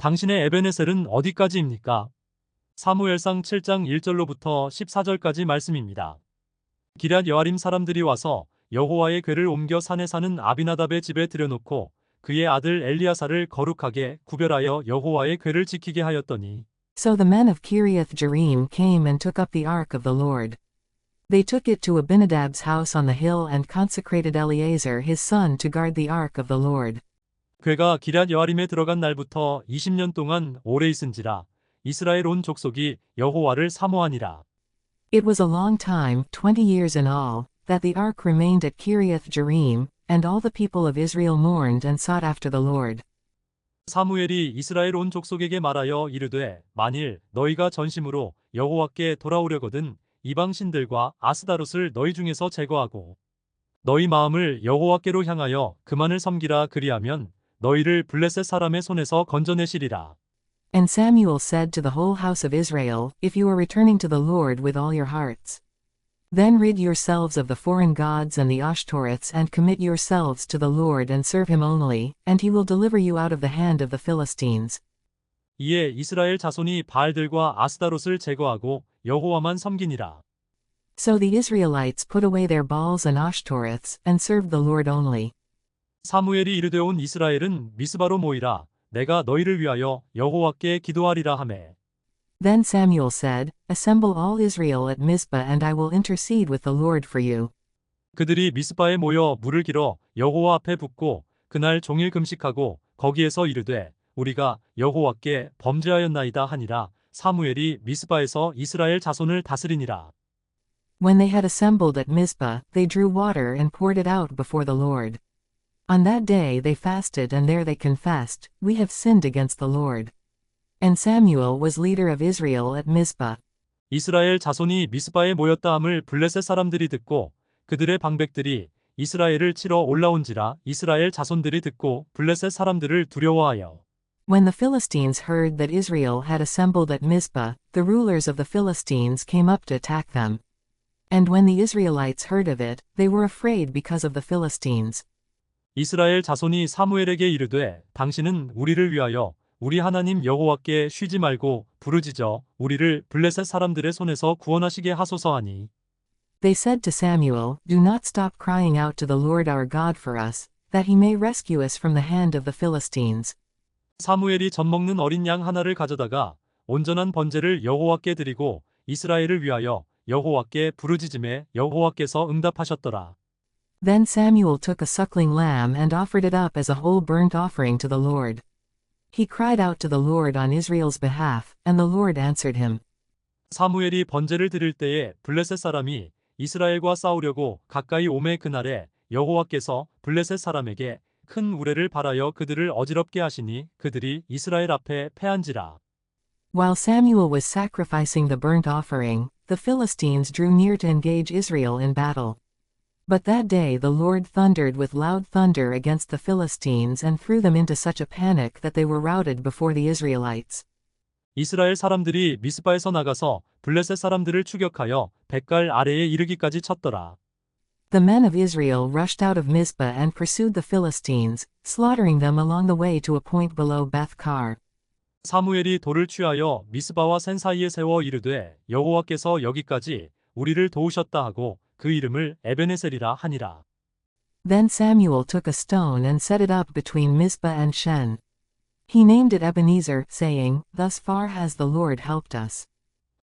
당신의 에베네셀은 어디까지입니까? 사무엘상 7장 1절로부터 14절까지 말씀입니다. 기럇 여아림 사람들이 와서 여호와의 궤를 옮겨 산에 사는 아비나답의 집에 들여놓고 그의 아들 엘리야사를 거룩하게 구별하여 여호와의 궤를 지키게 하였더니 So the men of Kiriath Jearim came and took up the ark of the Lord. They took it to Abinadab's house on the hill and consecrated Eleazar his son to guard the ark of the Lord. 궤가 기럇 여아림에 들어간 날부터 20년 동안 오래 있은지라 이스라엘 온 족속이 여호와를 사모하니라. It was a long time, 20 years in all, that the ark remained at Kiriath Jearim, and all the people of Israel mourned and sought after the Lord. 사무엘이 이스라엘 온 족속에게 말하여 이르되 만일 너희가 전심으로 여호와께 돌아오려거든 이방 신들과 아스다롯을 너희 중에서 제거하고 너희 마음을 여호와께로 향하여 그만을 섬기라 그리하면 너희를 블레셋 사람의 손에서 건져내시리라. And Samuel said to the whole house of Israel, If you are returning to the Lord with all your hearts, then rid yourselves of the foreign gods and the Ashtoreths and commit yourselves to the Lord and serve him only, and he will deliver you out of the hand of the Philistines. 이에 이스라엘 자손이 바알들과 아스다롯을 제거하고 여호와만 섬기니라. So the Israelites put away their Baals and Ashtoreths, and served the Lord only. 사무엘이 이르되 온 이스라엘은 미스바로 모이라 내가 너희를 위하여 여호와께 기도하리라 하매 Then Samuel said, Assemble all Israel at Mizpah and I will intercede with the Lord for you. 그들이 미스바에 모여 물을 길어 여호와 앞에 붓고 그날 종일 금식하고 거기에서 이르되 우리가 여호와께 범죄하였나이다 하니라. 사무엘이 미스바에서 이스라엘 자손을 다스리니라. When they had assembled at Mizpah, they drew water and poured it out before the Lord. On that day they fasted and there they confessed, We have sinned against the Lord. And Samuel was leader of Israel at Mizpah. 이스라엘 자손이 미스바에 모였다 함을 블레셋 사람들이 듣고 그들의 방백들이 이스라엘을 치러 올라온지라 이스라엘 자손들이 듣고 블레셋 사람들을 두려워하여 When the Philistines heard that Israel had assembled at Mizpah, the rulers of the Philistines came up to attack them. And when the Israelites heard of it, they were afraid because of the Philistines. 이스라엘 자손이 사무엘에게 이르되 당신은 우리를 위하여 우리 하나님 여호와께 쉬지 말고 부르짖어 우리를 블레셋 사람들의 손에서 구원하시게 하소서 하니 They said to Samuel, Do not stop crying out to the Lord our God for us, that he may rescue us from the hand of the Philistines. 사무엘이 젖 먹는 어린 양 하나를 가져다가 온전한 번제를 여호와께 드리고 이스라엘을 위하여 여호와께 부르짖음에 여호와께서 응답하셨더라. Then Samuel took a suckling lamb and offered it up as a whole burnt offering to the Lord. He cried out to the Lord on Israel's behalf, and the Lord answered him. 사무엘이 번제를 드릴 때에 블레셋 사람이 이스라엘과 싸우려고 가까이 오매 그날에 여호와께서 블레셋 사람에게 큰 우레를 발하여 그들을 어지럽게 하시니 그들이 이스라엘 앞에 패한지라. While Samuel was sacrificing the burnt offering, the Philistines drew near to engage Israel in battle. But that day the Lord thundered with loud thunder against the Philistines and threw them into such a panic that they were routed before the Israelites. 이스라엘 사람들이 미스바에서 나가서 블레셋 사람들을 추격하여 벳갈 아래에 이르기까지 쳤더라. The men of Israel rushed out of Mizpah and pursued the Philistines, slaughtering them along the way to a point below Beth-kar. 사무엘이 돌을 취하여 미스바와 센 사이에 세워 이르되 여호와께서 여기까지 우리를 도우셨다 하고 그 이름을 에베네셀이라 하니라. Then Samuel took a stone and set it up between Mizpah and Shen. He named it Ebenezer, saying, Thus far has the Lord helped us.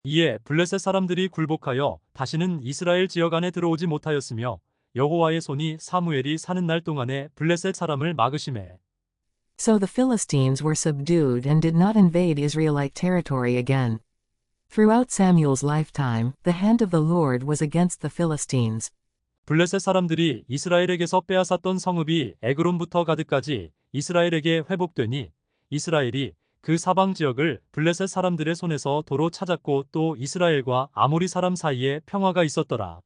이에 블레셋 사람들이 굴복하여 다시는 이스라엘 지역 안에 들어오지 못하였으며 여호와의 손이 사무엘이 사는 날 동안에 블레셋 사람을 막으시매. So the Philistines were subdued and did not invade Israelite territory again. Throughout Samuel's lifetime, the hand of the Lord was against the Philistines. 블레셋 사람들이 이스라엘에게서 빼앗았던 성읍이 에그론부터 가드까지 이스라엘에게 회복되니 이스라엘이 그 사방 지역을 블레셋 사람들의 손에서 도로 찾았고 또 이스라엘과 아모리 사람 사이에 평화가 있었더라.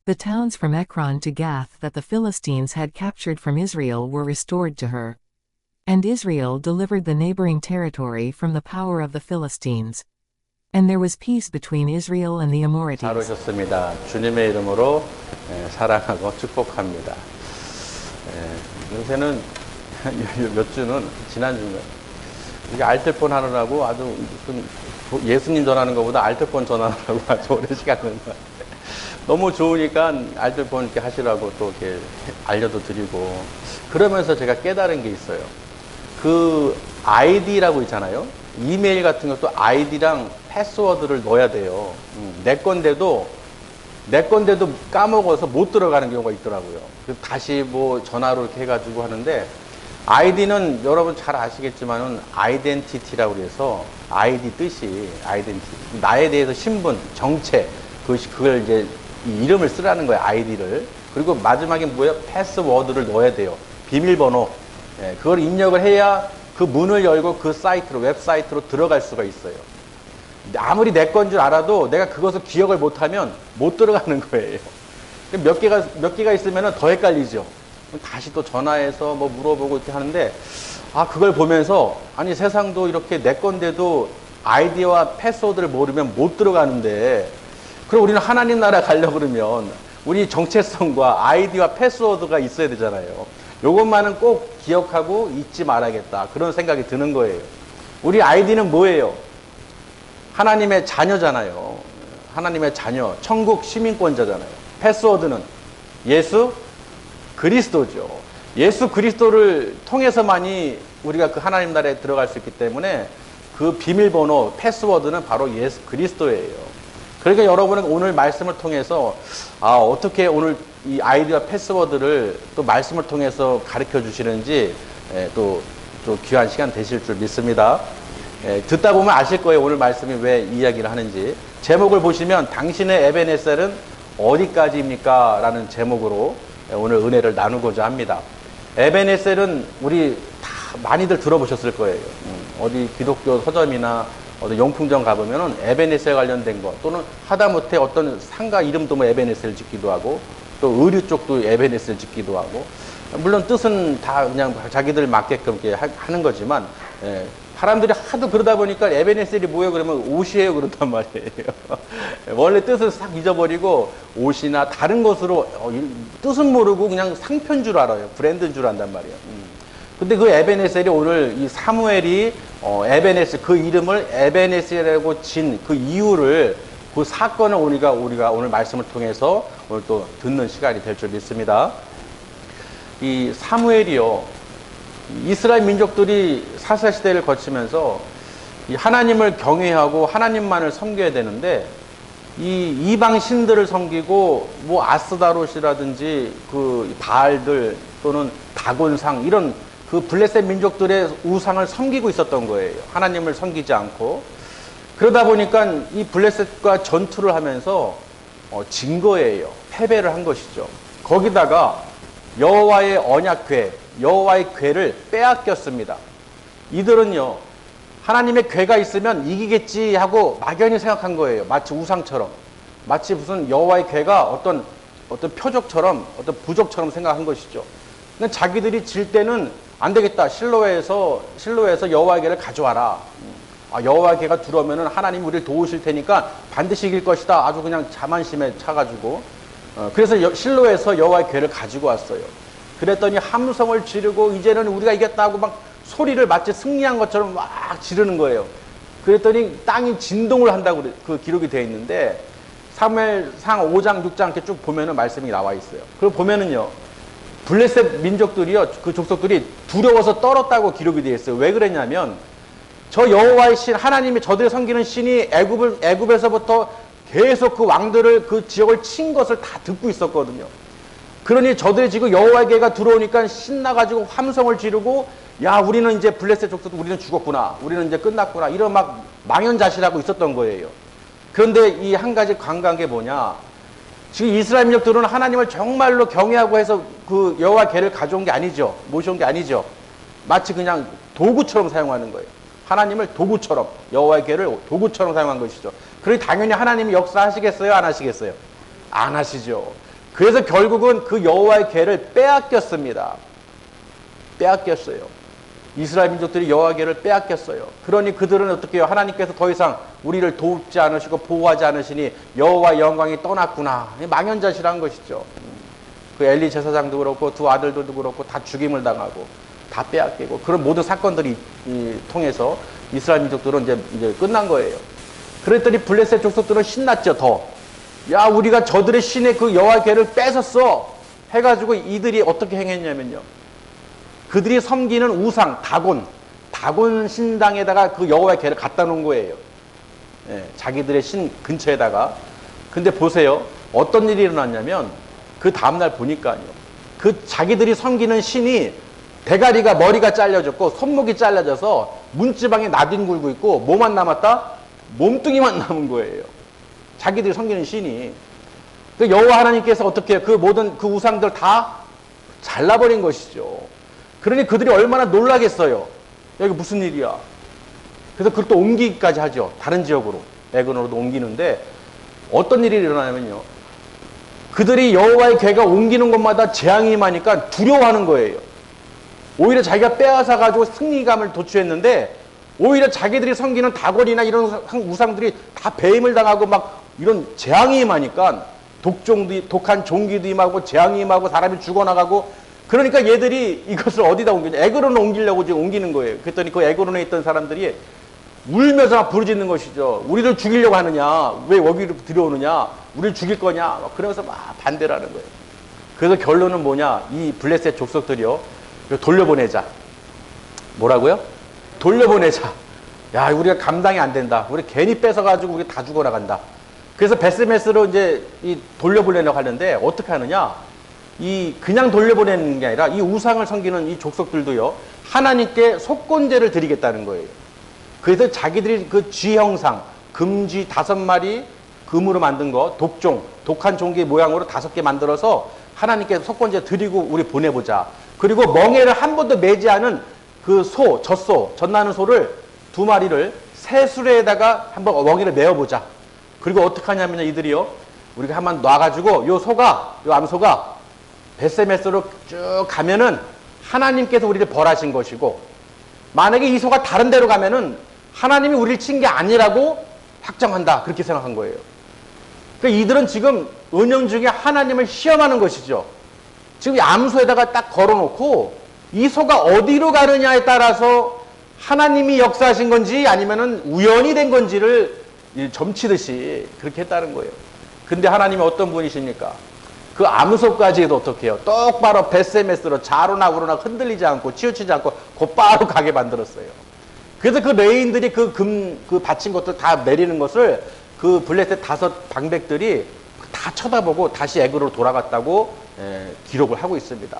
The towns from Ekron to Gath that the Philistines had captured from Israel were restored to her. And Israel delivered the neighboring territory from the power of the Philistines. And there was peace between Israel and the Amorites. 잘 오셨습니다. 주님의 이름으로 사랑하고 축복합니다. 요새는 몇 주는 지난주는 이게 알뜰폰 하느라고 아주 무슨 예수님 전하는 것보다 알뜰폰 전하느라고 아주 오랜 시간 된 것 같아요. 너무 좋으니까 알뜰폰 이렇게 하시라고 또 이렇게 알려도 드리고, 그러면서 제가 깨달은 게 있어요. 그 아이디라고 있잖아요. 이메일 같은 것도 아이디랑 패스워드를 넣어야 돼요. 내 건데도 까먹어서 못 들어가는 경우가 있더라고요. 그래서 다시 뭐 전화로 이렇게 해가지고 하는데, 아이디는 여러분 잘 아시겠지만은 아이덴티티라고 해서 아이디 뜻이 아이덴티티, 나에 대해서 신분, 정체, 그걸 이제 이 이름을 쓰라는 거예요. 아이디를. 그리고 마지막에 뭐예요? 패스워드를 넣어야 돼요. 비밀번호. 예, 그걸 입력을 해야 그 문을 열고 그 사이트로, 웹사이트로 들어갈 수가 있어요. 아무리 내 건 줄 알아도 내가 그것을 기억을 못하면 못 들어가는 거예요. 몇 개가 있으면 더 헷갈리죠. 다시 또 전화해서 뭐 물어보고 이렇게 하는데, 그걸 보면서, 아니, 세상도 이렇게 내 건데도 아이디와 패스워드를 모르면 못 들어가는데, 그럼 우리는 하나님 나라 가려고 그러면 우리 정체성과 아이디와 패스워드가 있어야 되잖아요. 요것만은 꼭 기억하고 잊지 말아야겠다. 그런 생각이 드는 거예요. 우리 아이디는 뭐예요? 하나님의 자녀잖아요. 하나님의 자녀, 천국 시민권자잖아요. 패스워드는 예수 그리스도죠. 예수 그리스도를 통해서만이 우리가 그 하나님 나라에 들어갈 수 있기 때문에 그 비밀번호, 패스워드는 바로 예수 그리스도예요. 그러니까 여러분은 오늘 말씀을 통해서 어떻게 오늘 이 아이디와 패스워드를 또 말씀을 통해서 가르쳐 주시는지 또 귀한 시간 되실 줄 믿습니다. 듣다 보면 아실 거예요. 오늘 말씀이 왜 이야기를 하는지. 제목을 보시면 당신의 에베네셀은 어디까지입니까? 라는 제목으로 오늘 은혜를 나누고자 합니다. 에베네셀은 우리 다 많이들 들어보셨을 거예요. 어디 기독교 서점이나 어디 용품점 가보면은 에베네셀 관련된 거, 또는 하다못해 어떤 상가 이름도 뭐 에베네셀 짓기도 하고, 또 의류 쪽도 에베네셀 짓기도 하고, 물론 뜻은 다 그냥 자기들 맞게끔 이렇게 하는 거지만, 사람들이 하도 그러다 보니까 에베네셀이 뭐예요? 그러면 옷이에요. 그런단 말이에요. 원래 뜻을 싹 잊어버리고 옷이나 다른 것으로 뜻은 모르고 그냥 상표인 줄 알아요. 브랜드인 줄 안단 말이에요. 근데 그 에베네셀이 오늘 이 사무엘이 에베네셀, 그 이름을 에베네셀이라고 진 그 이유를, 그 사건을 우리가 오늘 말씀을 통해서 오늘 또 듣는 시간이 될 줄 믿습니다. 이 사무엘이요, 이스라엘 민족들이 사사시대를 거치면서 이 하나님을 경외하고 하나님만을 섬겨야 되는데, 이 이방 신들을 섬기고 뭐 아스다롯이라든지 그 바알들 또는 다곤상, 이런 그 블레셋 민족들의 우상을 섬기고 있었던 거예요. 하나님을 섬기지 않고. 그러다 보니까 이 블레셋과 전투를 하면서 진 거예요. 패배를 한 것이죠. 거기다가 여호와의 언약궤, 여호와의 궤를 빼앗겼습니다. 이들은요, 하나님의 궤가 있으면 이기겠지 하고 막연히 생각한 거예요. 마치 우상처럼, 마치 무슨 여호와의 궤가 어떤 표적처럼, 어떤 부족처럼 생각한 것이죠. 근데 자기들이 질 때는 안 되겠다. 실로에서 여호와의 궤를 가져와라. 여호와의 궤가 들어오면은 하나님이 우리를 도우실 테니까 반드시 이길 것이다. 아주 그냥 자만심에 차가지고, 그래서 실로에서 여호와의 궤를 가지고 왔어요. 그랬더니 함성을 지르고 이제는 우리가 이겼다고 막 소리를 마치 승리한 것처럼 막 지르는 거예요. 그랬더니 땅이 진동을 한다고 그 기록이 되어 있는데, 사무엘상 5장, 6장 이렇게 쭉 보면은 말씀이 나와 있어요. 그걸 보면은요, 블레셋 민족들이요, 그 족속들이 두려워서 떨었다고 기록이 되어 있어요. 왜 그랬냐면, 저 여호와의 신, 하나님이 저들이 섬기는 신이 애굽에서부터 계속 그 왕들을, 그 지역을 친 것을 다 듣고 있었거든요. 그러니 저들이 지금 여호와의 궤가 들어오니까 신나가지고 함성을 지르고, 야, 우리는 이제 블레셋 족속도 우리는 죽었구나, 우리는 이제 끝났구나, 이런 막 망연자실하고 있었던 거예요. 그런데 이 한 가지 관광한 게 뭐냐, 지금 이스라엘 민족들은 하나님을 정말로 경외하고 해서 그 여호와의 궤를 가져온 게 아니죠. 모셔온 게 아니죠. 마치 그냥 도구처럼 사용하는 거예요. 하나님을 도구처럼, 여호와의 궤를 도구처럼 사용한 것이죠. 그러니 당연히 하나님이 역사하시겠어요? 안 하시겠어요? 안 하시죠. 그래서 결국은 그 여호와의 궤를 빼앗겼습니다. 빼앗겼어요. 이스라엘 민족들이 여호와의 궤를 빼앗겼어요. 그러니 그들은 어떻게 해요? 하나님께서 더 이상 우리를 돕지 않으시고 보호하지 않으시니 여호와의 영광이 떠났구나. 망연자실한 것이죠. 그 엘리 제사장도 그렇고 두 아들들도 그렇고 다 죽임을 당하고 다 빼앗기고 그런 모든 사건들이 통해서 이스라엘 민족들은 이제 끝난 거예요. 그랬더니 블레셋 족속들은 신났죠. 더. 야, 우리가 저들의 신의 그 여호와의 궤를 뺏었어 해가지고 이들이 어떻게 행했냐면요, 그들이 섬기는 우상 다곤 신당에다가 그 여호와의 궤를 갖다 놓은 거예요. 예, 자기들의 신 근처에다가. 근데 보세요, 어떤 일이 일어났냐면 그 다음날 보니까요, 그 자기들이 섬기는 신이 대가리가, 머리가 잘려졌고 손목이 잘라져서 문지방에 나뒹굴고 있고 뭐만 남았다? 몸뚱이만 남은 거예요. 자기들이 섬기는 신이. 그 여호와 하나님께서 어떻게 해요? 그 모든 그 우상들 다 잘라버린 것이죠. 그러니 그들이 얼마나 놀라겠어요. 여기 무슨 일이야? 그래서 그걸 또 옮기기까지 하죠. 다른 지역으로, 에그로도 옮기는데 어떤 일이 일어나냐면요, 그들이 여호와의 궤가 옮기는 곳마다 재앙이 임하니까 두려워하는 거예요. 오히려 자기가 빼앗아 가지고 승리감을 도취했는데 오히려 자기들이 섬기는 다곤이나 이런 우상들이 다 배임을 당하고 막 이런 재앙이 임하니까 독한 종기도 임하고 재앙이 임하고 사람이 죽어나가고, 그러니까 얘들이 이것을 어디다 옮기냐, 에그론을 옮기려고 지금 옮기는 거예요. 그랬더니 그 에그론에 있던 사람들이 울면서 막 부르짖는 것이죠. 우리를 죽이려고 하느냐, 왜 여기로 들여오느냐, 우리를 죽일 거냐, 막 그러면서 막 반대를 하는 거예요. 그래서 결론은 뭐냐, 이 블레셋 족속들이요, 돌려보내자. 뭐라고요? 돌려보내자. 야, 우리가 감당이 안 된다. 우리 괜히 뺏어가지고 우리 다 죽어나간다. 그래서 베스메스로 이제 돌려보내려고 하는데 어떻게 하느냐? 그냥 돌려보내는 게 아니라 이 우상을 섬기는 이 족속들도요, 하나님께 속건제를 드리겠다는 거예요. 그래서 자기들이 그 쥐 형상, 금쥐 5마리 금으로 만든 거, 독한 종기 모양으로 5개 만들어서 하나님께 속건제 드리고 우리 보내보자. 그리고 멍에를 한 번도 매지 않은 그 젖나는 소를 2마리를 새 수레에다가 한번 멍에를 메어보자. 그리고 어떻게 하냐면요, 이들이요, 우리가 한번 놔가지고 요 암소가 베세메스로 쭉 가면은 하나님께서 우리를 벌하신 것이고, 만약에 이 소가 다른 데로 가면은 하나님이 우리를 친 게 아니라고 확정한다. 그렇게 생각한 거예요. 그러니까 이들은 지금 은연중에 하나님을 시험하는 것이죠. 지금 암소에다가 딱 걸어놓고 이 소가 어디로 가느냐에 따라서 하나님이 역사하신 건지 아니면은 우연이 된 건지를 점치듯이 그렇게 했다는 거예요. 근데 하나님이 어떤 분이십니까? 그 암소까지도 어떻게 해요? 똑바로 베세메스로 좌로나 우로나 흔들리지 않고 치우치지 않고 곧바로 가게 만들었어요. 그래서 그 레인들이 그 받친 것들 다 내리는 것을 그 블레셋 5 방백들이 다 쳐다보고 다시 에그로로 돌아갔다고 기록을 하고 있습니다.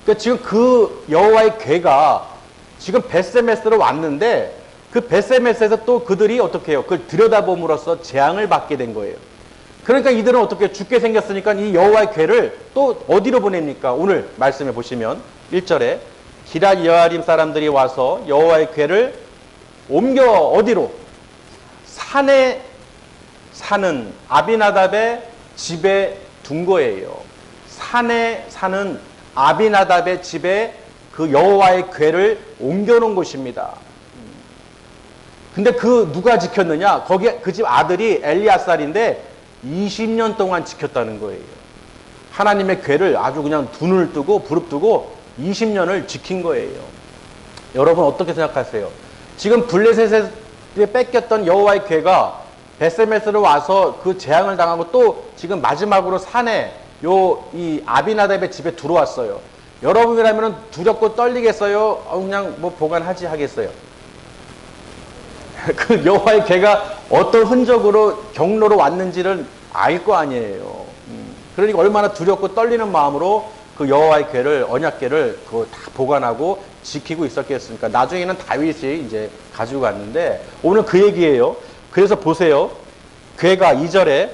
그러니까 지금 그 여호와의 궤가 지금 베세메스로 왔는데 그 베세메스에서 또 그들이 어떻게 해요? 그걸 들여다봄으로써 재앙을 받게 된 거예요. 그러니까 이들은 어떻게 죽게 생겼으니까 이 여호와의 궤를 또 어디로 보냅니까? 오늘 말씀해 보시면 1절에 기럇 여아림 사람들이 와서 여호와의 궤를 옮겨 어디로? 산에 사는 아비나답의 집에 둔 거예요. 산에 사는 아비나답의 집에 그 여호와의 궤를 옮겨놓은 곳입니다. 근데 누가 지켰느냐? 거기 그 집 아들이 엘리아살인데 20년 동안 지켰다는 거예요. 하나님의 궤를 아주 그냥 눈을 뜨고 부릅뜨고 20년을 지킨 거예요. 여러분 어떻게 생각하세요? 지금 블레셋에 뺏겼던 여호와의 궤가 베세메스로 와서 그 재앙을 당하고 또 지금 마지막으로 산에 이 아비나답의 집에 들어왔어요. 여러분이라면 두렵고 떨리겠어요? 그냥 뭐 보관하지 하겠어요? 그 여호와의 궤가 어떤 흔적으로 경로로 왔는지를 알 거 아니에요. 그러니까 얼마나 두렵고 떨리는 마음으로 그 여호와의 궤를, 언약궤를 그거 다 보관하고 지키고 있었겠습니까? 나중에는 다윗이 이제 가지고 갔는데 오늘 그 얘기예요. 그래서 보세요. 궤가 2절에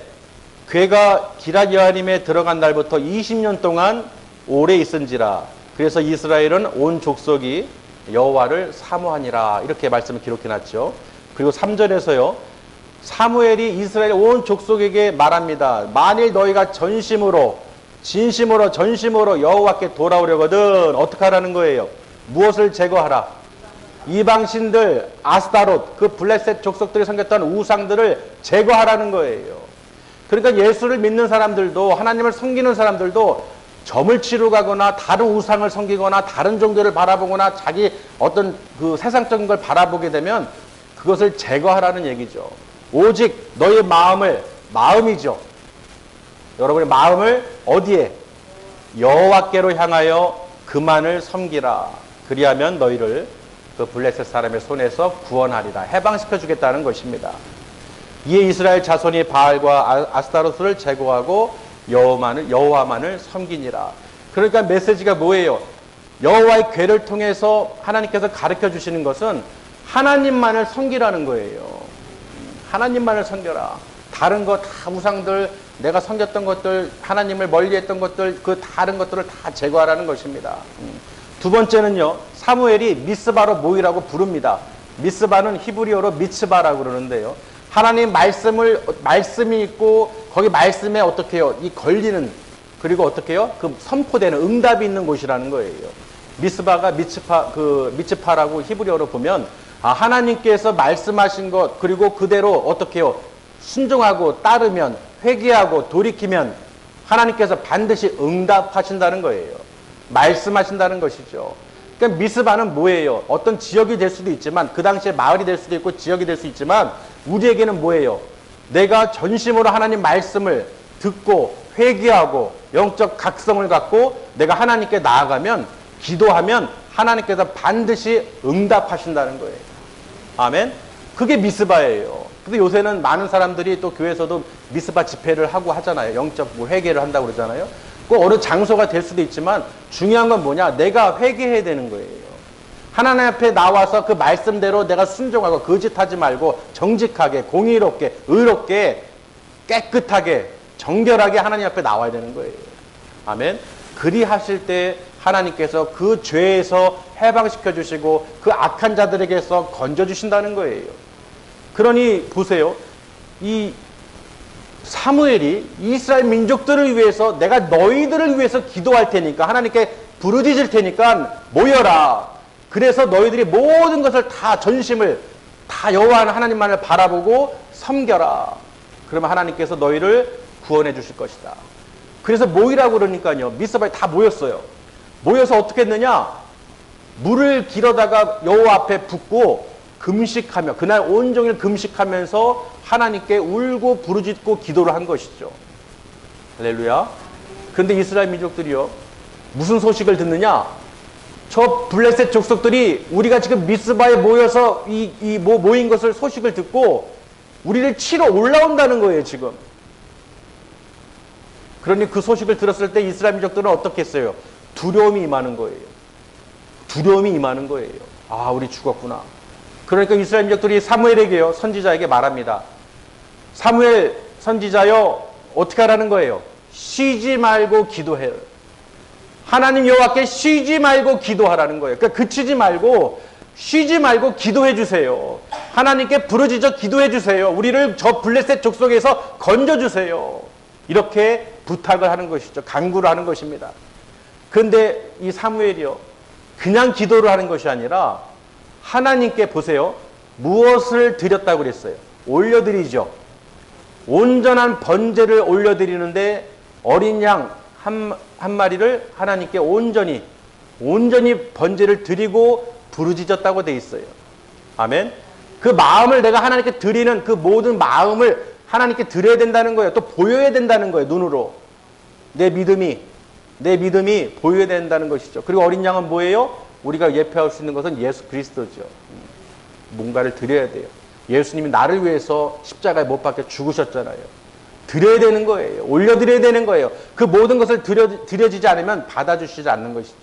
궤가 기럇 여아림에 들어간 날부터 20년 동안 오래 있은지라. 그래서 이스라엘은 온 족속이 여호와를 사모하니라. 이렇게 말씀을 기록해 놨죠. 그리고 3절에서요. 사무엘이 이스라엘 온 족속에게 말합니다. 만일 너희가 진심으로 전심으로 여호와께 돌아오려거든 어떻게 하라는 거예요? 무엇을 제거하라? 이방신들, 아스타롯, 그 블레셋 족속들이 섬겼던 우상들을 제거하라는 거예요. 그러니까 예수를 믿는 사람들도, 하나님을 섬기는 사람들도 점을 치러 가거나 다른 우상을 섬기거나 다른 종교를 바라보거나 자기 어떤 그 세상적인 걸 바라보게 되면 그것을 제거하라는 얘기죠. 오직 너의 마음이죠. 여러분의 마음을 어디에? 여호와께로 향하여 그만을 섬기라. 그리하면 너희를 그 블레셋 사람의 손에서 구원하리라. 해방시켜 주겠다는 것입니다. 이에 이스라엘 자손이 바알과 아스타로스를 제거하고 여호와만을 섬기니라. 그러니까 메시지가 뭐예요? 여호와의 궤를 통해서 하나님께서 가르쳐 주시는 것은 하나님만을 섬기라는 거예요. 하나님만을 섬겨라. 다른 거 다 우상들, 내가 섬겼던 것들, 하나님을 멀리했던 것들, 그 다른 것들을 다 제거하라는 것입니다. 두 번째는요, 사무엘이 미스바로 모이라고 부릅니다. 미스바는 히브리어로 미츠바라고 그러는데요. 하나님 말씀이 있고 거기 말씀에 어떻게 해요? 이 걸리는, 그리고 어떻게 해요? 그 선포되는 응답이 있는 곳이라는 거예요. 미스바가 미츠파라고 히브리어로 보면 하나님께서 말씀하신 것, 그리고 그대로 어떻게 해요? 순종하고 따르면, 회개하고 돌이키면 하나님께서 반드시 응답하신다는 거예요. 말씀하신다는 것이죠. 그러니까 미스바는 뭐예요? 어떤 지역이 될 수도 있지만, 그 당시에 마을이 될 수도 있고 지역이 될 수 있지만, 우리에게는 뭐예요? 내가 전심으로 하나님 말씀을 듣고 회개하고 영적 각성을 갖고 내가 하나님께 나아가면, 기도하면 하나님께서 반드시 응답하신다는 거예요. 아멘? 그게 미스바예요. 근데 요새는 많은 사람들이 또 교회에서도 미스바 집회를 하고 하잖아요. 영적 회개를 한다고 그러잖아요. 그 어느 장소가 될 수도 있지만 중요한 건 뭐냐? 내가 회개해야 되는 거예요. 하나님 앞에 나와서 그 말씀대로 내가 순종하고 거짓하지 말고 정직하게, 공의롭게, 의롭게, 깨끗하게, 정결하게 하나님 앞에 나와야 되는 거예요. 아멘. 그리하실 때 하나님께서 그 죄에서 해방시켜 주시고 그 악한 자들에게서 건져 주신다는 거예요. 그러니 보세요. 이 사무엘이 이스라엘 민족들을 위해서, 내가 너희들을 위해서 기도할 테니까, 하나님께 부르짖을 테니까 모여라. 그래서 너희들이 모든 것을 다, 전심을 다 여호와 하나님만을 바라보고 섬겨라. 그러면 하나님께서 너희를 구원해 주실 것이다. 그래서 모이라고 그러니까요. 미스바에 다 모였어요. 모여서 어떻게 했느냐? 물을 길어다가 여호와 앞에 붓고 금식하며, 그날 온종일 금식하면서 하나님께 울고 부르짖고 기도를 한 것이죠. 할렐루야. 그런데 이스라엘 민족들이요, 무슨 소식을 듣느냐? 저 블레셋 족속들이 우리가 지금 미스바에 모여서 모인 것을 소식을 듣고 우리를 치러 올라온다는 거예요, 지금. 그러니 그 소식을 들었을 때 이스라엘 민족들은 어떻게 했어요? 두려움이 임하는 거예요. 두려움이 임하는 거예요. 아, 우리 죽었구나. 그러니까 이스라엘 민족들이 사무엘에게요, 선지자에게 말합니다. 사무엘 선지자요, 어떻게 하라는 거예요? 쉬지 말고 기도해요. 하나님 여호와께 쉬지 말고 기도하라는 거예요. 그러니까 그치지 말고, 쉬지 말고 기도해 주세요. 하나님께 부르짖어 기도해 주세요. 우리를 저 블레셋 족속에서 건져 주세요. 이렇게 부탁을 하는 것이죠. 간구를 하는 것입니다. 그런데 이 사무엘이요, 그냥 기도를 하는 것이 아니라 하나님께 보세요. 무엇을 드렸다고 그랬어요? 올려드리죠. 온전한 번제를 올려드리는데 어린 양 한 마리를 하나님께 온전히 번제를 드리고 부르짖었다고 돼 있어요. 아멘. 그 마음을 내가 하나님께 드리는 그 모든 마음을 하나님께 드려야 된다는 거예요. 또 보여야 된다는 거예요. 눈으로. 내 믿음이 보여야 된다는 것이죠. 그리고 어린 양은 뭐예요? 우리가 예표할 수 있는 것은 예수 그리스도죠. 뭔가를 드려야 돼요. 예수님이 나를 위해서 십자가에 못 박혀 죽으셨잖아요. 드려야 되는 거예요. 올려드려야 되는 거예요. 그 모든 것을 드려지지 않으면 받아주시지 않는 것이죠.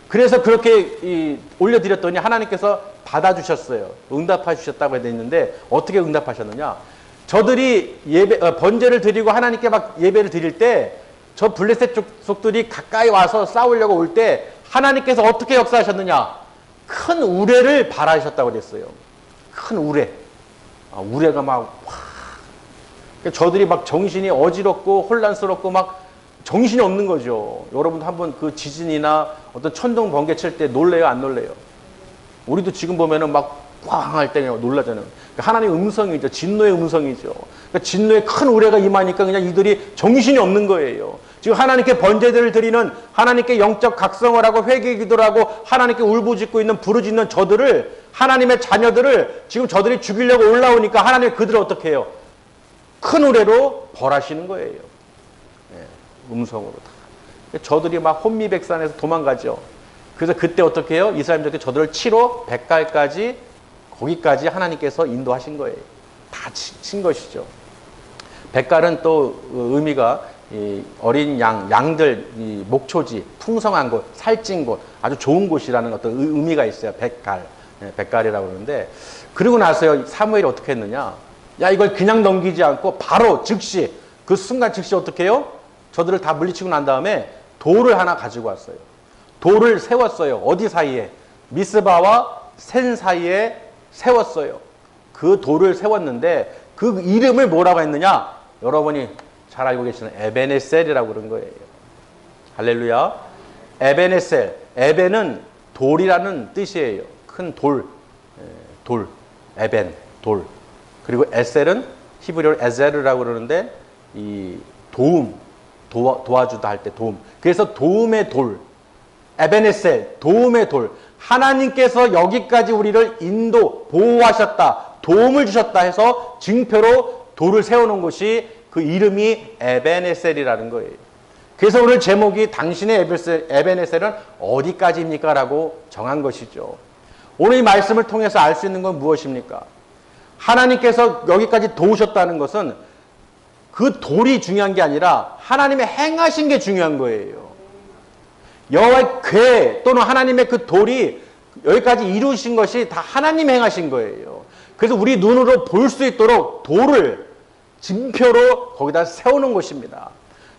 그래서 그렇게 올려드렸더니 하나님께서 받아주셨어요. 응답하셨다고 되어 있는데 어떻게 응답하셨느냐? 저들이 번제를 드리고 하나님께 막 예배를 드릴 때 저 블레셋 족속들이 가까이 와서 싸우려고 올 때 하나님께서 어떻게 역사하셨느냐? 큰 우레를 발하셨다고 그랬어요. 큰 우레. 우레가 막 저들이 막 정신이 어지럽고 혼란스럽고 막 정신이 없는 거죠. 여러분도 한번 그 지진이나 어떤 천둥 번개 칠 때 놀래요, 안 놀래요? 우리도 지금 보면은 막 꽝 할 때 놀라잖아요. 하나님의 음성이죠. 진노의 음성이죠. 그러니까 진노의 큰 우레가 임하니까 그냥 이들이 정신이 없는 거예요. 지금 하나님께 번제들을 드리는, 하나님께 영적 각성을 하고 회개 기도를 하고 하나님께 울부짖고 있는, 부르짖는 저들을, 하나님의 자녀들을 지금 저들이 죽이려고 올라오니까 하나님이 그들을 어떻게 해요? 큰 우레로 벌하시는 거예요. 음성으로 다. 저들이 막 혼미백산에서 도망가죠. 그래서 그때 어떻게 해요? 이스라엘민족이 저들을 치러 백갈까지, 거기까지 하나님께서 인도하신 거예요. 다 친 것이죠. 백갈은 또 의미가 이 어린 양들, 이 목초지, 풍성한 곳, 살찐 곳, 아주 좋은 곳이라는 어떤 의미가 있어요. 백갈, 백갈이라고 그러는데, 그리고 나서요, 사무엘이 어떻게 했느냐? 야, 이걸 그냥 넘기지 않고 바로 즉시, 그 순간 즉시 어떻게 해요? 저들을 다 물리치고 난 다음에 돌을 하나 가지고 왔어요. 돌을 세웠어요. 어디 사이에? 미스바와 센 사이에 세웠어요. 그 돌을 세웠는데 그 이름을 뭐라고 했느냐? 여러분이 잘 알고 계시는 에베네셀이라고 그런 거예요. 할렐루야. 에베네셀. 에벤은 돌이라는 뜻이에요. 큰 돌. 돌. 에벤. 돌. 그리고 에셀은 히브리어로 에ゼル이라고 그러는데 이 도움. 도와주다 할 때 도움. 그래서 도움의 돌. 에베네셀. 도움의 돌. 하나님께서 여기까지 우리를 보호하셨다. 도움을 주셨다 해서 증표로 돌을 세워놓은 곳이, 그 이름이 에베네셀이라는 거예요. 그래서 오늘 제목이 당신의 에베네셀은 어디까지입니까? 라고 정한 것이죠. 오늘 이 말씀을 통해서 알 수 있는 건 무엇입니까? 하나님께서 여기까지 도우셨다는 것은 그 돌이 중요한 게 아니라 하나님의 행하신 게 중요한 거예요. 여호와의 궤 또는 하나님의 그 돌이 여기까지 이루신 것이 다 하나님 행하신 거예요. 그래서 우리 눈으로 볼 수 있도록 돌을 징표로 거기다 세우는 것입니다.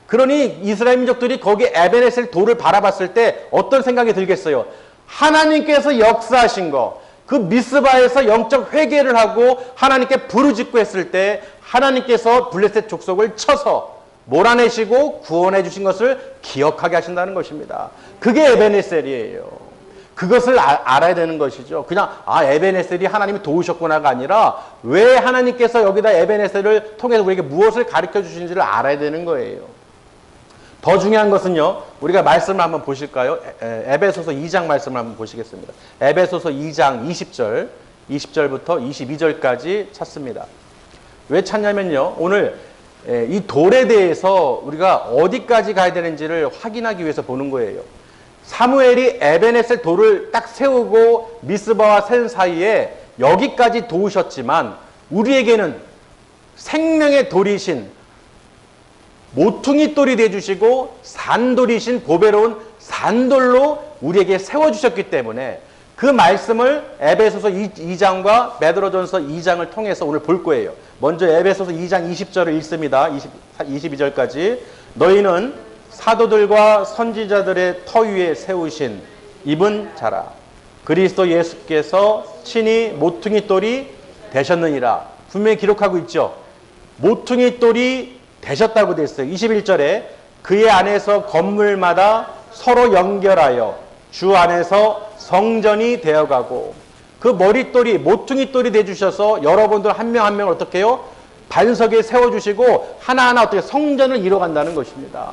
그러니 이스라엘 민족들이 거기 에베네셀 돌을 바라봤을 때 어떤 생각이 들겠어요? 하나님께서 역사하신 거, 그 미스바에서 영적 회개를 하고 하나님께 부르짖고 했을 때 하나님께서 블레셋 족속을 쳐서 몰아내시고 구원해 주신 것을 기억하게 하신다는 것입니다. 그게 에베네셀이에요. 그것을 알아야 되는 것이죠. 그냥 에베네셀이 하나님이 도우셨구나가 아니라 왜 하나님께서 여기다 에베네셀을 통해서 우리에게 무엇을 가르쳐 주시는지를 알아야 되는 거예요. 더 중요한 것은요, 우리가 말씀을 한번 보실까요? 에베소서 2장 말씀을 한번 보시겠습니다. 에베소서 2장 20절부터 22절까지 찾습니다. 왜 찾냐면요, 오늘 이 돌에 대해서 우리가 어디까지 가야 되는지를 확인하기 위해서 보는 거예요. 사무엘이 에베네셀 돌을 딱 세우고 미스바와 센 사이에 여기까지 도우셨지만 우리에게는 생명의 돌이신 모퉁이 돌이 되어주시고 산돌이신 보배로운 산돌로 우리에게 세워주셨기 때문에 그 말씀을 에베소서 2장과 베드로전서 2장을 통해서 오늘 볼 거예요. 먼저 에베소서 2장 20절을 읽습니다. 22절까지. 너희는 사도들과 선지자들의 터 위에 세우신 입은 자라. 그리스도 예수께서 친히 모퉁이 돌이 되셨느니라. 분명히 기록하고 있죠. 모퉁이 돌이 되셨다고 되어 있어요. 21절에 그의 안에서 건물마다 서로 연결하여 주 안에서 성전이 되어가고, 그 머릿돌이 모퉁이돌이 되어주셔서 여러분들 한 명 한 명을 어떻게 해요? 반석에 세워주시고 하나하나 어떻게 성전을 이뤄간다는 것입니다.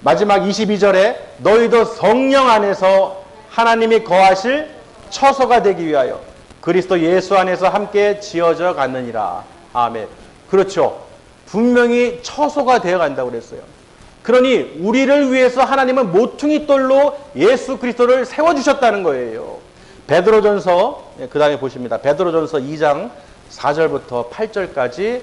마지막 22절에 너희도 성령 안에서 하나님이 거하실 처소가 되기 위하여 그리스도 예수 안에서 함께 지어져 갔느니라. 아멘. 그렇죠. 분명히 처소가 되어 간다고 그랬어요. 그러니 우리를 위해서 하나님은 모퉁이돌로 예수 그리스도를 세워주셨다는 거예요. 베드로전서, 그 다음에 보십니다. 베드로전서 2장 4절부터 8절까지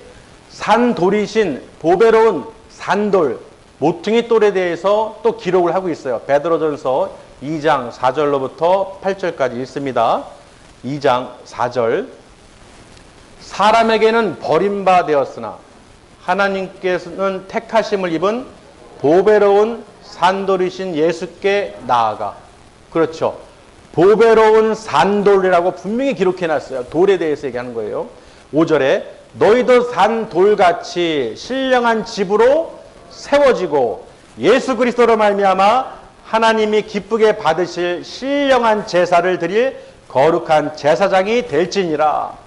산돌이신 보배로운 산돌, 모퉁이돌에 대해서 또 기록을 하고 있어요. 베드로전서 2장 4절로부터 8절까지 읽습니다. 2장 4절. 사람에게는 버림받았으나 하나님께서는 택하심을 입은 보배로운 산돌이신 예수께 나아가. 그렇죠. 보배로운 산돌이라고 분명히 기록해놨어요. 돌에 대해서 얘기하는 거예요. 5절에 너희도 산돌같이 신령한 집으로 세워지고 예수 그리스도로 말미암아 하나님이 기쁘게 받으실 신령한 제사를 드릴 거룩한 제사장이 될지니라.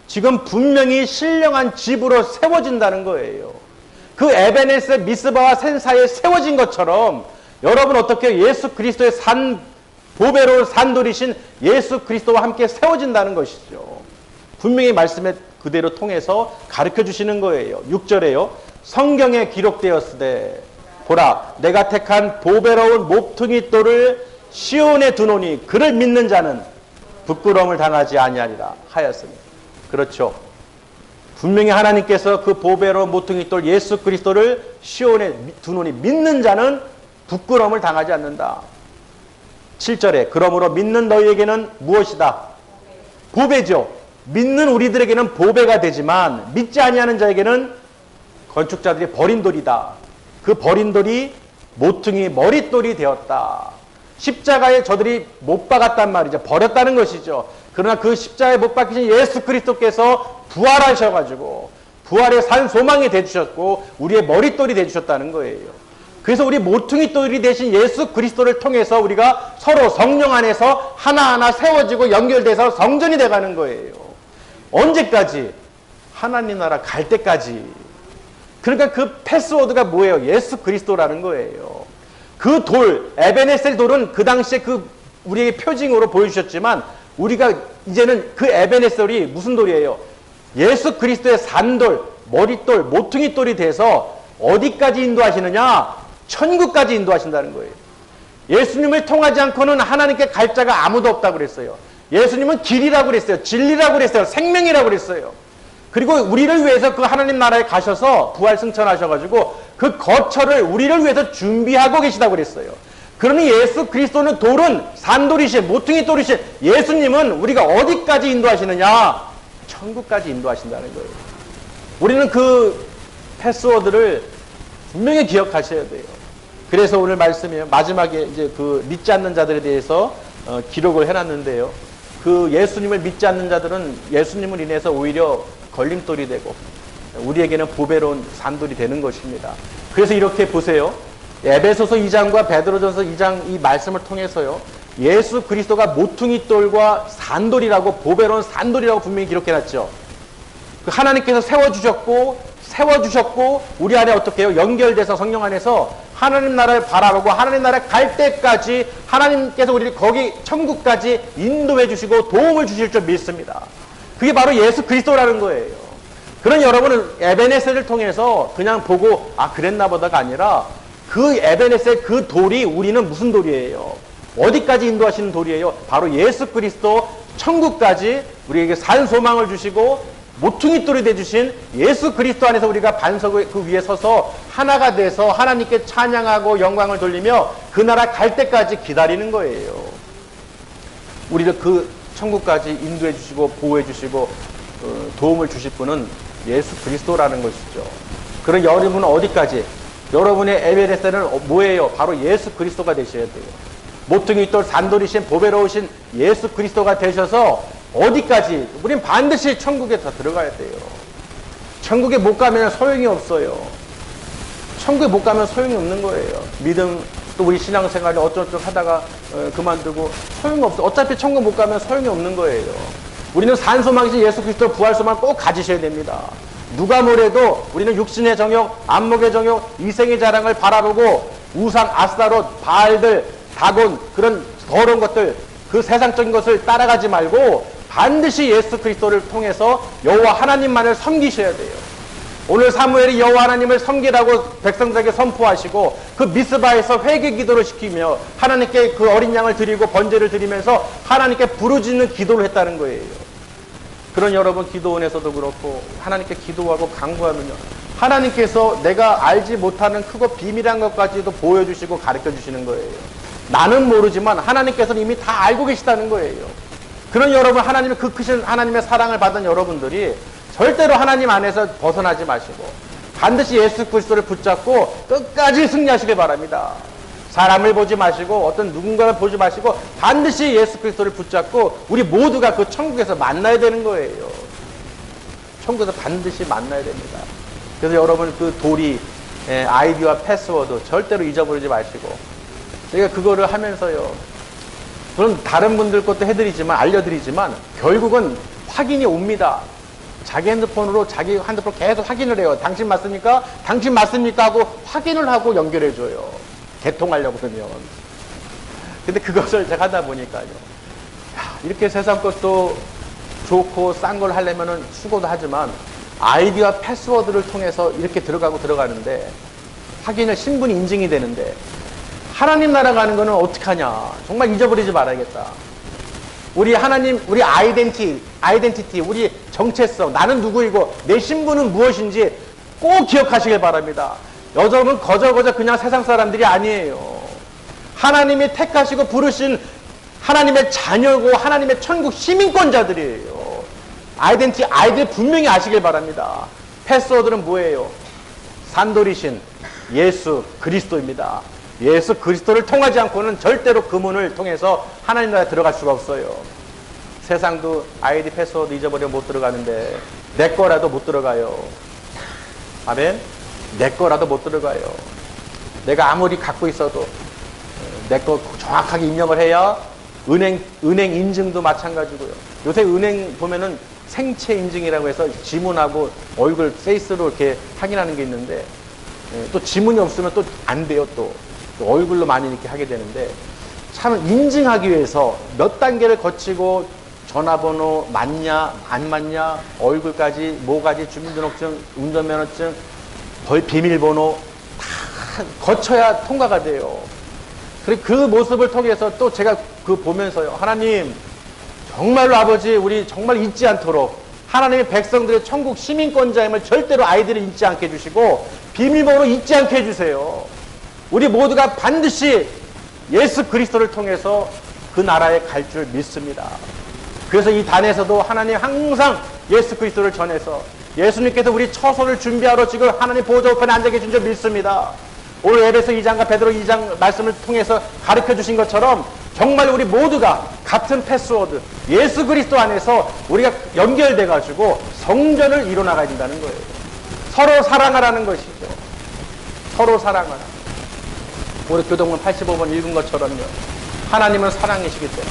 지금 분명히 신령한 집으로 세워진다는 거예요. 그 에베네스 미스바와 센사에 세워진 것처럼 여러분 어떻게 예수 그리스도의 보배로운 산돌이신 예수 그리스도와 함께 세워진다는 것이죠. 분명히 말씀에 그대로 통해서 가르쳐 주시는 거예요. 6절에요. 성경에 기록되었으되 보라 내가 택한 보배로운 몹퉁이 돌을 시온에 두노니 그를 믿는 자는 부끄러움을 당하지 아니하리라 하였으니. 그렇죠. 분명히 하나님께서 그 보배로운 몹퉁이 돌 예수 그리스도를 시온에 두노니 믿는 자는 부끄러움을 당하지 않는다. 7절에 그러므로 믿는 너희에게는 무엇이다? 보배죠. 믿는 우리들에게는 보배가 되지만 믿지 아니하는 자에게는 건축자들이 버린 돌이다. 그 버린 돌이 모퉁이 머릿돌이 되었다. 십자가에 저들이 못 박았단 말이죠. 버렸다는 것이죠. 그러나 그 십자가에 못 박히신 예수 그리스도께서 부활하셔가지고 부활의 산 소망이 되주셨고 우리의 머릿돌이 되주셨다는 거예요. 그래서 우리 모퉁이 돌이 되신 예수 그리스도를 통해서 우리가 서로 성령 안에서 하나하나 세워지고 연결돼서 성전이 돼가는 거예요. 언제까지? 하나님 나라 갈 때까지. 그러니까 그 패스워드가 뭐예요? 예수 그리스도라는 거예요. 그 돌, 에베네셀 돌은 그 당시에 그 우리에게 표징으로 보여주셨지만 우리가 이제는 그 에베네셀이 무슨 돌이에요? 예수 그리스도의 산돌, 머릿돌, 모퉁이 돌이 돼서 어디까지 인도하시느냐? 천국까지 인도하신다는 거예요. 예수님을 통하지 않고는 하나님께 갈 자가 아무도 없다고 그랬어요. 예수님은 길이라고 그랬어요. 진리라고 그랬어요. 생명이라고 그랬어요. 그리고 우리를 위해서 그 하나님 나라에 가셔서 부활 승천하셔가지고 그 거처를 우리를 위해서 준비하고 계시다고 그랬어요. 그러니 예수 그리스도는 돌은 산돌이신 모퉁이 돌이신 예수님은 우리가 어디까지 인도하시느냐? 천국까지 인도하신다는 거예요. 우리는 그 패스워드를 분명히 기억하셔야 돼요. 그래서 오늘 말씀이에요. 마지막에 이제 그 믿지 않는 자들에 대해서 기록을 해놨는데요. 그 예수님을 믿지 않는 자들은 예수님을 인해서 오히려 걸림돌이 되고 우리에게는 보배로운 산돌이 되는 것입니다. 그래서 이렇게 보세요. 에베소서 2장과 베드로전서 2장 이 말씀을 통해서요. 예수 그리스도가 모퉁이 돌과 산돌이라고 보배로운 산돌이라고 분명히 기록해놨죠. 그 하나님께서 세워주셨고 우리 안에 어떻게 해요? 연결돼서 성령 안에서 하나님 나라를 바라보고 하나님 나라에 갈 때까지 하나님께서 우리를 거기 천국까지 인도해 주시고 도움을 주실 줄 믿습니다. 그게 바로 예수 그리스도라는 거예요. 그런 여러분은 에베네셀을 통해서 그냥 보고 아 그랬나 보다가 아니라 그 에베네셀 그 돌이 우리는 무슨 돌이에요? 어디까지 인도하시는 돌이에요? 바로 예수 그리스도 천국까지 우리에게 산 소망을 주시고 모퉁이 돌이 되주신 예수 그리스도 안에서 우리가 반석 그 위에 서서 하나가 돼서 하나님께 찬양하고 영광을 돌리며 그 나라 갈 때까지 기다리는 거예요. 우리를 그 천국까지 인도해 주시고 보호해 주시고 도움을 주실 분은 예수 그리스도라는 것이죠. 그럼 여러분은 어디까지? 여러분의 에베레스는 뭐예요? 바로 예수 그리스도가 되셔야 돼요. 모퉁이 돌 산돌이신 보배로우신 예수 그리스도가 되셔서 어디까지? 우린 반드시 천국에 다 들어가야 돼요. 천국에 못 가면 소용이 없어요. 천국에 못 가면 소용이 없는 거예요. 믿음, 또 우리 신앙생활을 어쩌고저쩌고 하다가 그만두고 소용이 없어. 어차피 천국 못 가면 소용이 없는 거예요. 우리는 산소망이신 예수 그리스도 부활소망을 꼭 가지셔야 됩니다. 누가 뭐래도 우리는 육신의 정욕, 안목의 정욕, 이생의 자랑을 바라보고 우상, 아스타롯, 바알들, 다곤 그런 더러운 것들 그 세상적인 것을 따라가지 말고 반드시 예수 그리스도를 통해서 여호와 하나님만을 섬기셔야 돼요. 오늘 사무엘이 여호와 하나님을 섬기라고 백성들에게 선포하시고 그 미스바에서 회개 기도를 시키며 하나님께 그 어린 양을 드리고 번제를 드리면서 하나님께 부르짖는 기도를 했다는 거예요. 그런 여러분 기도원에서도 그렇고 하나님께 기도하고 간구하면요. 하나님께서 내가 알지 못하는 크고 비밀한 것까지도 보여주시고 가르쳐주시는 거예요. 나는 모르지만 하나님께서는 이미 다 알고 계시다는 거예요. 그런 여러분 하나님의 그 크신 하나님의 사랑을 받은 여러분들이 절대로 하나님 안에서 벗어나지 마시고 반드시 예수 그리스도를 붙잡고 끝까지 승리하시길 바랍니다. 사람을 보지 마시고 어떤 누군가를 보지 마시고 반드시 예수 그리스도를 붙잡고 우리 모두가 그 천국에서 만나야 되는 거예요. 천국에서 반드시 만나야 됩니다. 그래서 여러분 그 도리 아이디와 패스워드 절대로 잊어버리지 마시고 제가 그거를 하면서요. 저는 다른 분들 것도 해드리지만 알려드리지만 결국은 확인이 옵니다. 자기 핸드폰으로 자기 핸드폰 계속 확인을 해요. 당신 맞습니까? 당신 맞습니까? 하고 확인을 하고 연결해줘요. 개통하려고 그러면. 근데 그것을 제가 하다 보니까요. 이렇게 세상 것도 좋고 싼 걸 하려면은 수고도 하지만 아이디와 패스워드를 통해서 이렇게 들어가는데 확인을 신분이 인증이 되는데 하나님 나라 가는 거는 어떡하냐. 정말 잊어버리지 말아야겠다. 우리 하나님, 우리 아이덴티티, 우리 정체성, 나는 누구이고 내 신분은 무엇인지 꼭 기억하시길 바랍니다. 여러분 거저거저 그냥 세상 사람들이 아니에요. 하나님이 택하시고 부르신 하나님의 자녀고 하나님의 천국 시민권자들이에요. 아이들 분명히 아시길 바랍니다. 패스워드는 뭐예요? 산돌이신 예수 그리스도입니다. 예수 그리스도를 통하지 않고는 절대로 그 문을 통해서 하나님 나라에 들어갈 수가 없어요. 세상도 아이디 패스워드 잊어버리면 못 들어가는데 내 거라도 못 들어가요. 아멘? 내 거라도 못 들어가요. 내가 아무리 갖고 있어도 내 거 정확하게 입력을 해야 은행 인증도 마찬가지고요. 요새 은행 보면은 생체 인증이라고 해서 지문하고 얼굴 페이스로 이렇게 확인하는 게 있는데 또 지문이 없으면 또 안 돼요. 또 얼굴로 많이 이렇게 하게 되는데 참 인증하기 위해서 몇 단계를 거치고 전화번호 맞냐 안 맞냐 얼굴까지 뭐까지 주민등록증 운전면허증 비밀번호 다 거쳐야 통과가 돼요. 그리고 그 모습을 통해서 또 제가 그 보면서요. 하나님 정말로 아버지 우리 정말 잊지 않도록 하나님의 백성들의 천국 시민권자임을 절대로 아이들을 잊지 않게 해주시고 비밀번호 잊지 않게 해주세요. 우리 모두가 반드시 예수 그리스도를 통해서 그 나라에 갈 줄 믿습니다. 그래서 이 단에서도 하나님 항상 예수 그리스도를 전해서 예수님께서 우리 처소를 준비하러 지금 하나님 보좌 우편에 앉아 계신 줄 믿습니다. 오늘 에베소 2장과 베드로 2장 말씀을 통해서 가르쳐 주신 것처럼 정말 우리 모두가 같은 패스워드 예수 그리스도 안에서 우리가 연결돼 가지고 성전을 이뤄나가야 된다는 거예요. 서로 사랑하라는 것이죠. 서로 사랑하라. 우리 교동문 85번 읽은 것처럼요. 하나님은 사랑이시기 때문에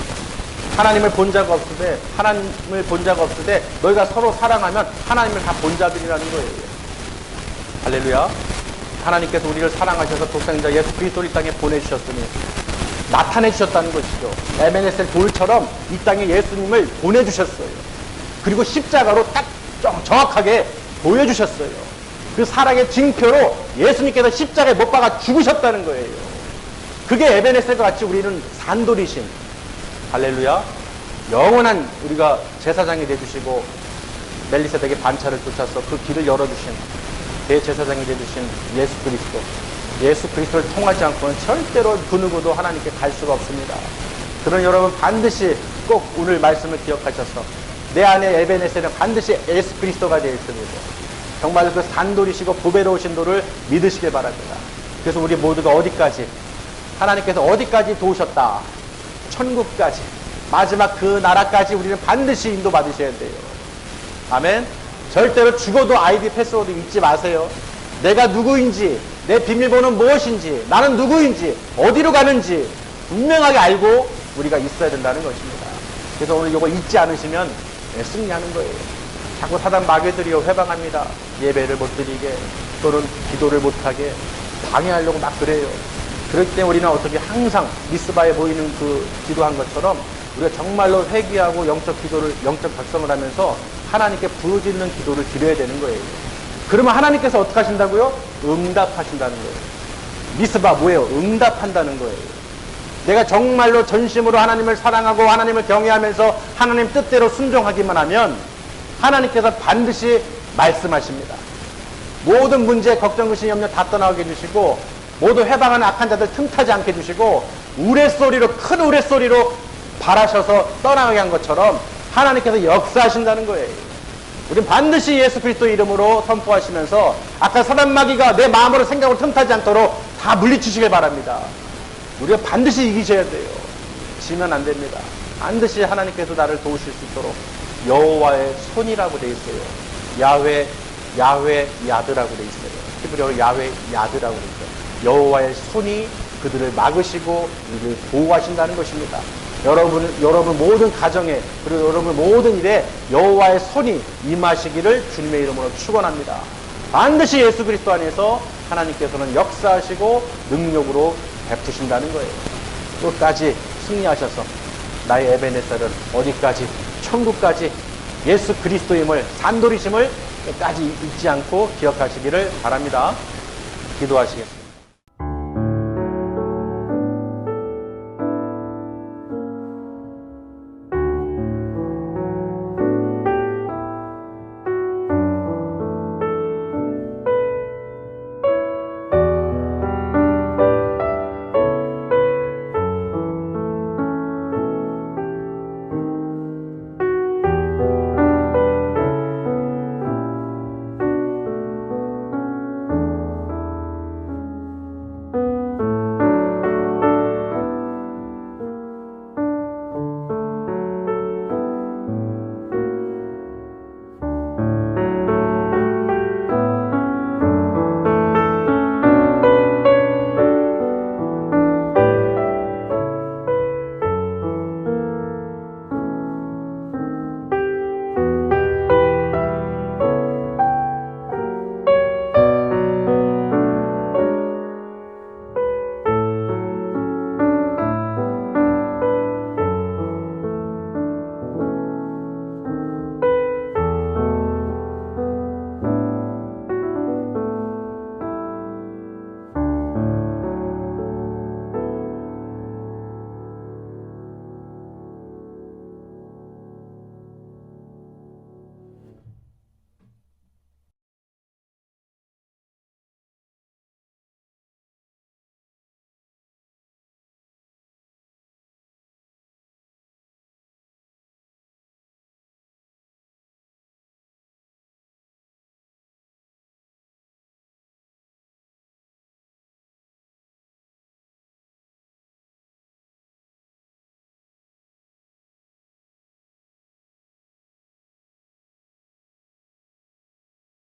하나님을 본 자가 없으되 너희가 서로 사랑하면 하나님을 다 본 자들이라는 거예요. 할렐루야. 하나님께서 우리를 사랑하셔서 독생자 예수 그리스도를 이 땅에 보내주셨으니 나타내 주셨다는 것이죠. 에베네셀 돌처럼 이 땅에 예수님을 보내주셨어요. 그리고 십자가로 딱 정확하게 보여주셨어요. 그 사랑의 징표로 예수님께서 십자가에 못 박아 죽으셨다는 거예요. 그게 에베네셀과 같이 우리는 산돌이신 할렐루야 영원한 우리가 제사장이 되주시고 멜리세덱의 반차를 쫓아서 그 길을 열어주신 대제사장이 되주신 예수 그리스도를 통하지 않고는 절대로 그 누구도 하나님께 갈 수가 없습니다. 그런 여러분 반드시 꼭 오늘 말씀을 기억하셔서 내 안에 에베네셀은 반드시 예수 그리스도가 되어 있습니다. 정말 그 산돌이시고 보배로우신 도를 믿으시길 바랍니다. 그래서 우리 모두가 어디까지 하나님께서 어디까지 도우셨다 천국까지 마지막 그 나라까지 우리는 반드시 인도받으셔야 돼요. 아멘. 절대로 죽어도 아이디 패스워드 잊지 마세요. 내가 누구인지 내 비밀번호는 무엇인지 나는 누구인지 어디로 가는지 분명하게 알고 우리가 있어야 된다는 것입니다. 그래서 오늘 이거 잊지 않으시면 승리하는 거예요. 자꾸 사단 마귀들이요 회방합니다. 예배를 못 드리게 또는 기도를 못하게 방해하려고 막 그래요. 그럴 때 우리는 어떻게 항상 미스바에 모이는 그 기도한 것처럼 우리가 정말로 회개하고 영적 각성을 하면서 하나님께 부르짖는 기도를 드려야 되는 거예요. 그러면 하나님께서 어떻게 하신다고요? 응답하신다는 거예요. 미스바 뭐예요? 응답한다는 거예요. 내가 정말로 전심으로 하나님을 사랑하고 하나님을 경외하면서 하나님 뜻대로 순종하기만 하면 하나님께서 반드시 말씀하십니다. 모든 문제, 걱정, 근심, 염려 다 떠나게 해주시고 모두 해방하는 악한 자들 틈타지 않게 해주시고 큰 우레소리로 바라셔서 떠나가게 한 것처럼 하나님께서 역사하신다는 거예요. 우리는 반드시 예수 그리스도 이름으로 선포하시면서 아까 사단마귀가 내 마음으로 생각으로 틈타지 않도록 다 물리치시길 바랍니다. 우리가 반드시 이기셔야 돼요. 지면 안 됩니다. 반드시 하나님께서 나를 도우실 수 있도록 여호와의 손이라고 되어 있어요. 야훼 야드라고 되어 있어요. 히브리어로 야훼 야드라고 되어 있어요. 여호와의 손이 그들을 막으시고 이들을 보호하신다는 것입니다. 여러분 모든 가정에 그리고 여러분 모든 일에 여호와의 손이 임하시기를 주님의 이름으로 축원합니다. 반드시 예수 그리스도 안에서 하나님께서는 역사하시고 능력으로 베푸신다는 거예요. 끝까지 승리하셔서 나의 에베네셀은 어디까지 천국까지 예수 그리스도임을 산돌이심을 끝까지 잊지 않고 기억하시기를 바랍니다. 기도하시겠습니다.